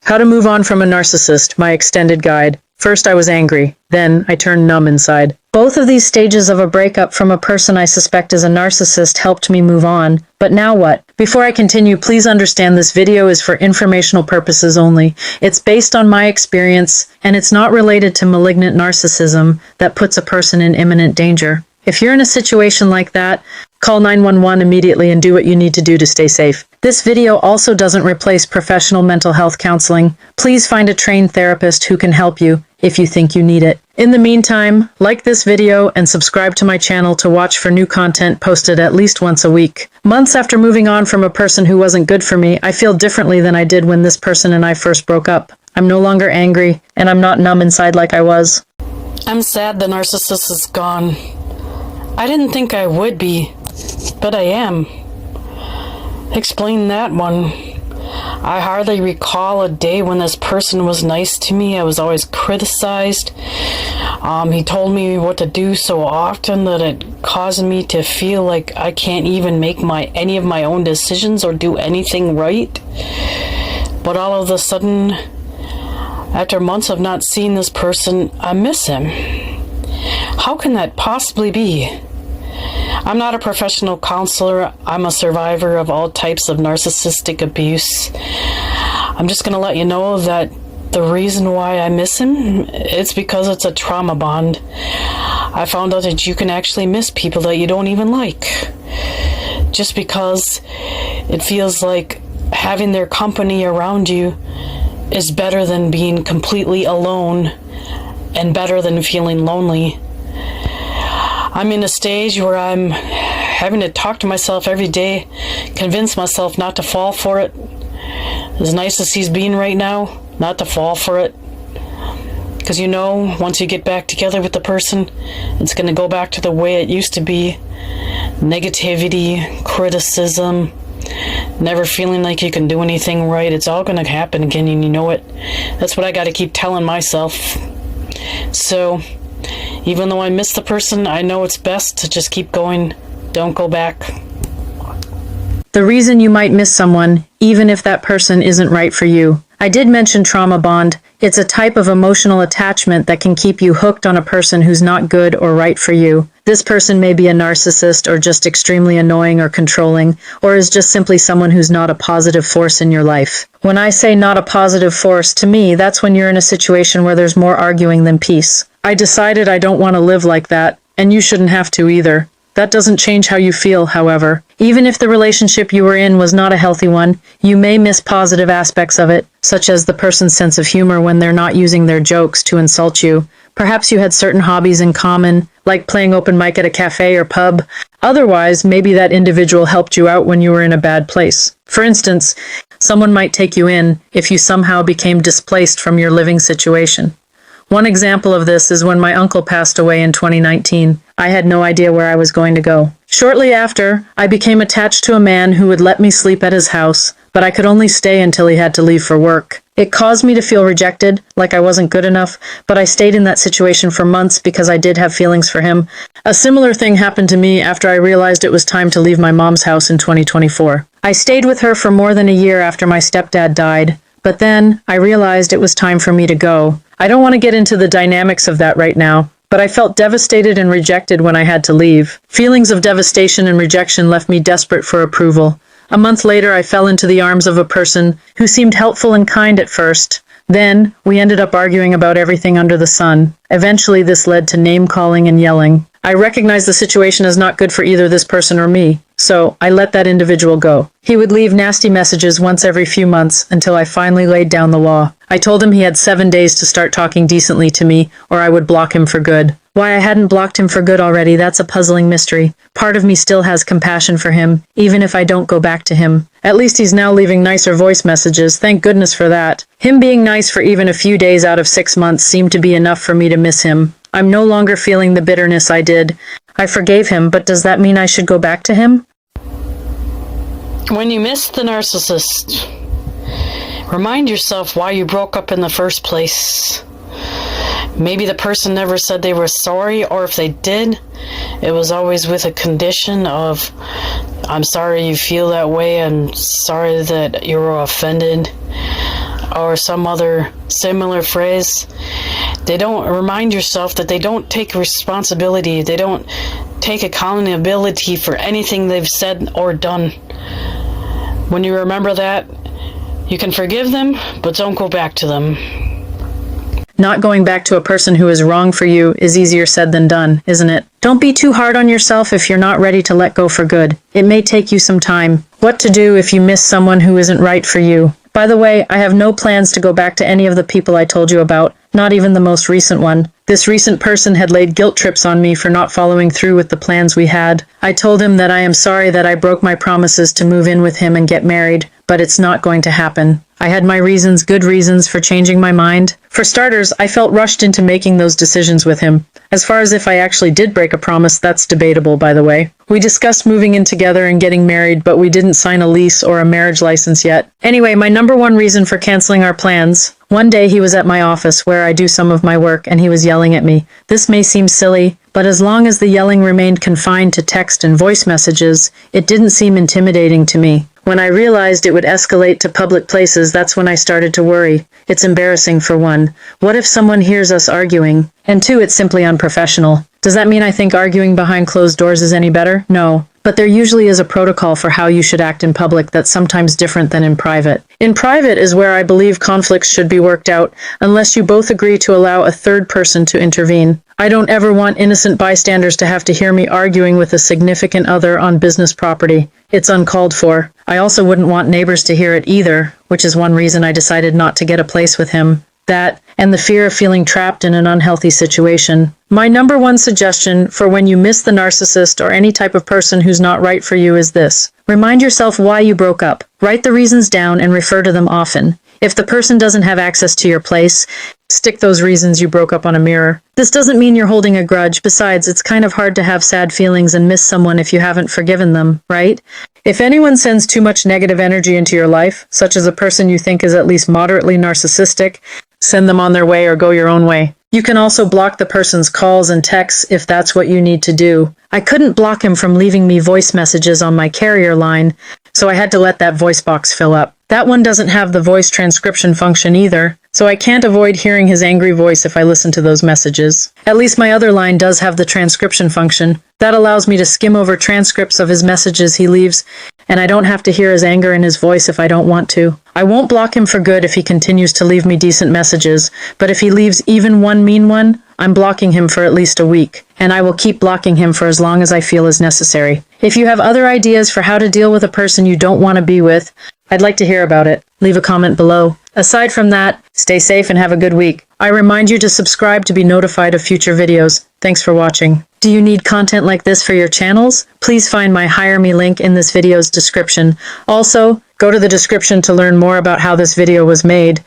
How to Move On from a Narcissist, my extended guide. First I was angry, then I turned numb inside. Both of these stages of a breakup from a person I suspect is a narcissist helped me move on. But now what? Before I continue, please understand this video is for informational purposes only. It's based on my experience, and it's not related to malignant narcissism that puts a person in imminent danger. If you're in a situation like that, call 911 immediately and do what you need to do to stay safe. This video also doesn't replace professional mental health counseling. Please find a trained therapist who can help you if you think you need it. In the meantime, like this video and subscribe to my channel to watch for new content posted at least once a week. Months after moving on from a person who wasn't good for me, I feel differently than I did when this person and I first broke up. I'm no longer angry, and I'm not numb inside like I was. I'm sad the narcissist is gone. I didn't think I would be, but I am. Explain that one. I hardly recall a day when this person was nice to me. I was always criticized. He told me what to do so often that it caused me to feel like I can't even make any of my own decisions or do anything right. But all of a sudden, after months of not seeing this person, I miss him. How can that possibly be? I'm not a professional counselor. I'm a survivor of all types of narcissistic abuse. I'm just going to let you know that the reason why I miss him, it's because it's a trauma bond. I found out that you can actually miss people that you don't even like, just because it feels like having their company around you is better than being completely alone and better than feeling lonely. I'm in a stage where I'm having to talk to myself every day, convince myself not to fall for it. As nice as he's being right now, not to fall for it. Because you know, once you get back together with the person, it's going to go back to the way it used to be. Negativity, criticism, never feeling like you can do anything right. It's all going to happen again, and you know it. That's what I got to keep telling myself. So, even though I miss the person, I know it's best to just keep going. Don't go back. The reason you might miss someone, even if that person isn't right for you. I did mention trauma bond. It's a type of emotional attachment that can keep you hooked on a person who's not good or right for you. This person may be a narcissist or just extremely annoying or controlling, or is just simply someone who's not a positive force in your life. When I say not a positive force, to me, that's when you're in a situation where there's more arguing than peace. I decided I don't want to live like that, and you shouldn't have to either. That doesn't change how you feel, however. Even if the relationship you were in was not a healthy one, you may miss positive aspects of it, such as the person's sense of humor when they're not using their jokes to insult you. Perhaps you had certain hobbies in common, like playing open mic at a cafe or pub. Otherwise, maybe that individual helped you out when you were in a bad place. For instance, someone might take you in if you somehow became displaced from your living situation. One example of this is when my uncle passed away in 2019. I had no idea where I was going to go. Shortly after, I became attached to a man who would let me sleep at his house, but I could only stay until he had to leave for work. It caused me to feel rejected, like I wasn't good enough, but I stayed in that situation for months because I did have feelings for him. A similar thing happened to me after I realized it was time to leave my mom's house in 2024. I stayed with her for more than a year after my stepdad died, but then I realized it was time for me to go. I don't want to get into the dynamics of that right now, but I felt devastated and rejected when I had to leave. Feelings of devastation and rejection left me desperate for approval. A month later, I fell into the arms of a person who seemed helpful and kind at first. Then, we ended up arguing about everything under the sun. Eventually, this led to name-calling and yelling. I recognized the situation as not good for either this person or me, so I let that individual go. He would leave nasty messages once every few months until I finally laid down the law. I told him he had 7 days to start talking decently to me, or I would block him for good. Why I hadn't blocked him for good already, that's a puzzling mystery. Part of me still has compassion for him, even if I don't go back to him. At least he's now leaving nicer voice messages, thank goodness for that. Him being nice for even a few days out of 6 months seemed to be enough for me to miss him. I'm no longer feeling the bitterness I did. I forgave him, but does that mean I should go back to him? When you miss the narcissist, remind yourself why you broke up in the first place. Maybe the person never said they were sorry, or if they did, it was always with a condition of, I'm sorry you feel that way, I'm sorry that you were offended. or some other similar phrase. They don't remind yourself that they don't take responsibility. They don't take accountability for anything they've said or done. When you remember that, you can forgive them, but don't go back to them. Not going back to a person who is wrong for you is easier said than done, isn't it? Don't be too hard on yourself if you're not ready to let go for good. It may take you some time. What to do if you miss someone who isn't right for you? By the way, I have no plans to go back to any of the people I told you about, not even the most recent one. This recent person had laid guilt trips on me for not following through with the plans we had. I told him that I am sorry that I broke my promises to move in with him and get married, but it's not going to happen. I had my reasons, good reasons, for changing my mind. For starters, I felt rushed into making those decisions with him. As far as if I actually did break a promise, that's debatable, by the way. We discussed moving in together and getting married, but we didn't sign a lease or a marriage license yet. Anyway, my number one reason for canceling our plans: one day he was at my office where I do some of my work, and he was yelling at me. This may seem silly, but as long as the yelling remained confined to text and voice messages, it didn't seem intimidating to me. When I realized it would escalate to public places, that's when I started to worry. It's embarrassing, for one. What if someone hears us arguing? And two, it's simply unprofessional. Does that mean I think arguing behind closed doors is any better? No. But there usually is a protocol for how you should act in public that's sometimes different than in private. In private is where I believe conflicts should be worked out, unless you both agree to allow a third person to intervene. I don't ever want innocent bystanders to have to hear me arguing with a significant other on business property. It's uncalled for. I also wouldn't want neighbors to hear it either, which is one reason I decided not to get a place with him. That, and the fear of feeling trapped in an unhealthy situation. My number one suggestion for when you miss the narcissist or any type of person who's not right for you is this. Remind yourself why you broke up. Write the reasons down and refer to them often. If the person doesn't have access to your place, stick those reasons you broke up on a mirror. This doesn't mean you're holding a grudge. Besides, it's kind of hard to have sad feelings and miss someone if you haven't forgiven them, right? If anyone sends too much negative energy into your life, such as a person you think is at least moderately narcissistic, send them on their way or go your own way. You can also block the person's calls and texts if that's what you need to do. I couldn't block him from leaving me voice messages on my carrier line, so I had to let that voice box fill up. That one doesn't have the voice transcription function either, so I can't avoid hearing his angry voice if I listen to those messages. At least my other line does have the transcription function. That allows me to skim over transcripts of his messages he leaves, and I don't have to hear his anger in his voice if I don't want to. I won't block him for good if he continues to leave me decent messages, but if he leaves even one mean one, I'm blocking him for at least a week, and I will keep blocking him for as long as I feel is necessary. If you have other ideas for how to deal with a person you don't want to be with, I'd like to hear about it. Leave a comment below. Aside from that, stay safe and have a good week. I remind you to subscribe to be notified of future videos. Thanks for watching. Do you need content like this for your channels? Please find my Hire Me link in this video's description. Also, go to the description to learn more about how this video was made.